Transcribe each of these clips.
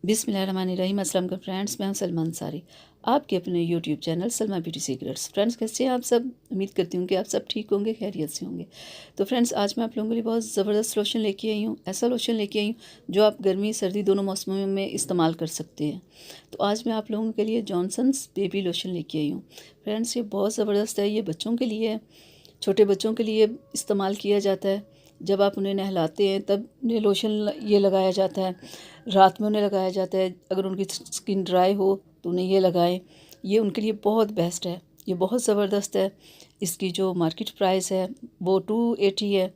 बिस्मिल्लाहिर्रहमानिर्रहीम। अस्सलाम वालेकुम फ्रेंड्स, मैं हूं सलमा अंसारी, आपके अपने YouTube channel Salma beauty secrets. Friends, कैसे हैं आप सब? उम्मीद करती हूँ कि आप सब ठीक होंगे, खैरियत से होंगे। तो फ्रेंड्स, आज मैं आप लोगों के लिए बहुत ज़बरदस्त लोशन लेके आई हूँ। ऐसा लोशन लेके आई हूँ जो आप गर्मी सर्दी दोनों मौसमों में इस्तेमाल कर सकते हैं। तो आज मैं आप लोगों के लिए जॉनसन्स बेबी लोशन लेके आई हूँ। फ्रेंड्स, ये बहुत ज़बरदस्त है। ये बच्चों के लिए है, छोटे बच्चों के लिए इस्तेमाल किया जाता है। जब आप उन्हें नहलाते हैं तब उन्हें लोशन ये लगाया जाता है, रात में उन्हें लगाया जाता है। अगर उनकी स्किन ड्राई हो तो उन्हें ये लगाएं। ये उनके लिए बहुत बेस्ट है, ये बहुत ज़बरदस्त है। इसकी जो मार्केट प्राइस है वो 280 है।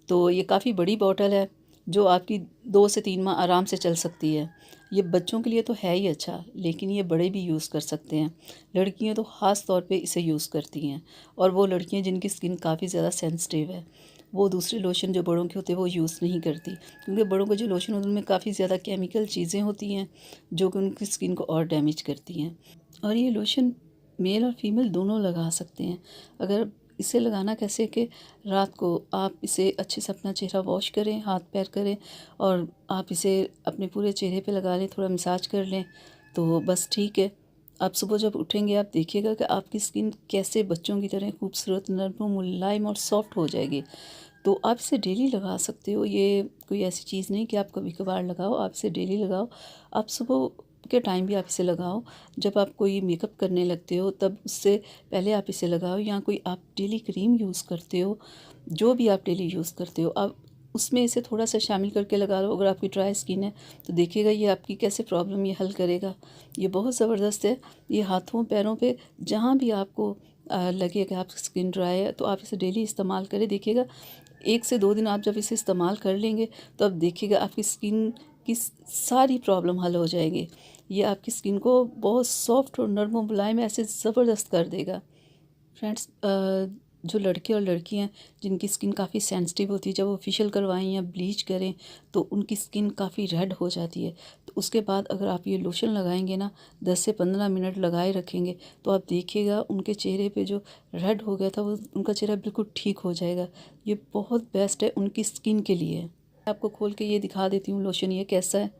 तो ये काफ़ी बड़ी बॉटल है जो आपकी 2 से 3 माह आराम से चल सकती है। ये बच्चों के लिए तो है ही अच्छा, लेकिन ये बड़े भी यूज़ कर सकते हैं। लड़कियां तो ख़ास तौर पे इसे यूज़ करती हैं, और वो लड़कियां जिनकी स्किन काफ़ी ज़्यादा सेंसिटिव है वो दूसरे लोशन जो बड़ों के होते हैं वो यूज़ नहीं करती, क्योंकि बड़ों के जो लोशन होते हैं उनमें काफ़ी ज़्यादा केमिकल चीज़ें होती हैं जो कि उनकी स्किन को और डैमेज करती हैं। और ये लोशन मेल और फीमेल दोनों लगा सकते हैं। अगर इसे लगाना कैसे कि रात को आप इसे अच्छे से अपना चेहरा वॉश करें, हाथ पैर करें, और आप इसे अपने पूरे चेहरे पे लगा लें, थोड़ा मसाज कर लें तो बस ठीक है। आप सुबह जब उठेंगे आप देखिएगा कि आपकी स्किन कैसे बच्चों की तरह खूबसूरत, नर्म, मुलायम और सॉफ्ट हो जाएगी। तो आप इसे डेली लगा सकते हो। ये कोई ऐसी चीज़ नहीं कि आप कभी कभार लगाओ, आप इसे डेली लगाओ। आप सुबह के टाइम भी आप इसे लगाओ, जब आप कोई मेकअप करने लगते हो तब उससे पहले आप इसे लगाओ, या कोई आप डेली क्रीम यूज़ करते हो, जो भी आप डेली यूज़ करते हो आप उसमें इसे थोड़ा सा शामिल करके लगा लो। अगर आपकी ड्राई स्किन है तो देखिएगा ये आपकी कैसे प्रॉब्लम ये हल करेगा। ये बहुत ज़बरदस्त है। ये हाथों पैरों पे जहाँ भी आपको लगे कि आपकी स्किन ड्राई है तो आप इसे डेली इस्तेमाल करें। देखिएगा 1 से 2 दिन आप जब इसे इस्तेमाल कर लेंगे तो अब देखिएगा आपकी स्किन की सारी प्रॉब्लम हल हो जाएगी। ये आपकी स्किन को बहुत सॉफ्ट और नर्म और मुलायम ऐसे ज़बरदस्त कर देगा। फ्रेंड्स, जो लड़के और लड़कियां जिनकी स्किन काफ़ी सेंसिटिव होती है, जब वो फेशियल करवाएं या ब्लीच करें तो उनकी स्किन काफ़ी रेड हो जाती है। तो उसके बाद अगर आप ये लोशन लगाएंगे ना, 10 से 15 मिनट लगाए रखेंगे तो आप देखिएगा उनके चेहरे पे जो रेड हो गया था वो उनका चेहरा बिल्कुल ठीक हो जाएगा। ये बहुत बेस्ट है उनकी स्किन के लिए। आपको खोल के ये दिखा देती हूँ लोशन ये कैसा है।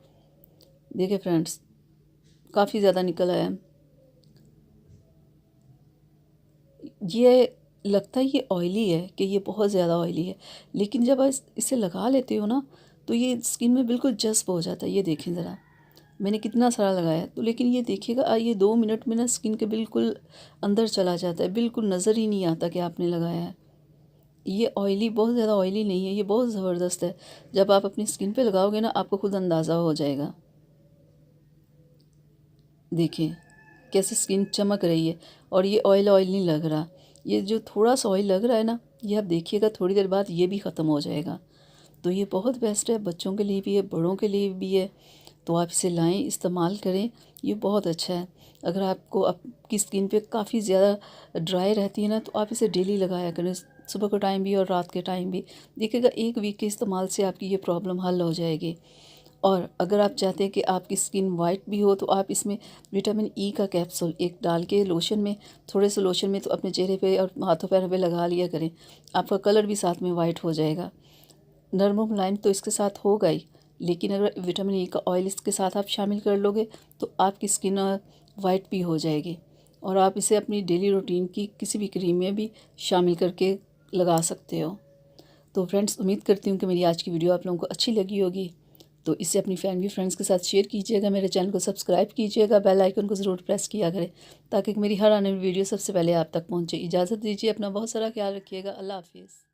देखिए फ्रेंड्स, काफ़ी ज़्यादा निकल आया है। ये लगता है ये ऑयली है, कि ये बहुत ज़्यादा ऑयली है, लेकिन जब आप इसे लगा लेते हो ना तो ये स्किन में बिल्कुल जज्ब हो जाता है। ये देखें ज़रा, मैंने कितना सारा लगाया तो, लेकिन ये देखिएगा ये 2 मिनट में ना स्किन के बिल्कुल अंदर चला जाता है, बिल्कुल नज़र ही नहीं आता कि आपने लगाया है। ये ऑयली, बहुत ज़्यादा ऑयली नहीं है, ये बहुत ज़बरदस्त है। जब आप अपनी स्किन पे लगाओगे ना आपको खुद अंदाज़ा हो जाएगा। देखिए कैसे स्किन चमक रही है, और ये ऑयल ऑयल नहीं लग रहा। ये जो थोड़ा सा ऑयल लग रहा है ना, ये आप देखिएगा थोड़ी देर बाद ये भी ख़त्म हो जाएगा। तो ये बहुत बेस्ट है, बच्चों के लिए भी है, बड़ों के लिए भी है। तो आप इसे लाएं, इस्तेमाल करें, ये बहुत अच्छा है। अगर आपको आपकी स्किन पे काफ़ी ज़्यादा ड्राई रहती है ना तो आप इसे डेली लगाया करें, सुबह के टाइम भी और रात के टाइम भी। देखिएगा 1 वीक के इस्तेमाल से आपकी ये प्रॉब्लम हल हो जाएगी। और अगर आप चाहते हैं कि आपकी स्किन वाइट भी हो तो आप इसमें विटामिन ई का कैप्सूल एक डाल के लोशन में, थोड़े से लोशन में तो अपने चेहरे पे और हाथों पैरों पे लगा लिया करें, आपका कलर भी साथ में वाइट हो जाएगा। नर्म मुलायम तो इसके साथ होगा ही, लेकिन अगर विटामिन ई का ऑयल इसके साथ आप शामिल कर लोगे तो आपकी स्किन वाइट भी हो जाएगी। और आप इसे अपनी डेली रूटीन की किसी भी क्रीम में भी शामिल करके लगा सकते हो। तो फ्रेंड्स, उम्मीद करती हूँ कि मेरी आज की वीडियो आप लोगों को अच्छी लगी होगी। तो इसे अपनी फैमिली फ्रेंड्स के साथ शेयर कीजिएगा, मेरे चैनल को सब्सक्राइब कीजिएगा, बेल आइकन को ज़रूर प्रेस किया करें ताकि मेरी हर आने वाली वीडियो सबसे पहले आप तक पहुँचे। इजाज़त दीजिए, अपना बहुत सारा ख्याल रखिएगा। अल्लाह हाफिज़।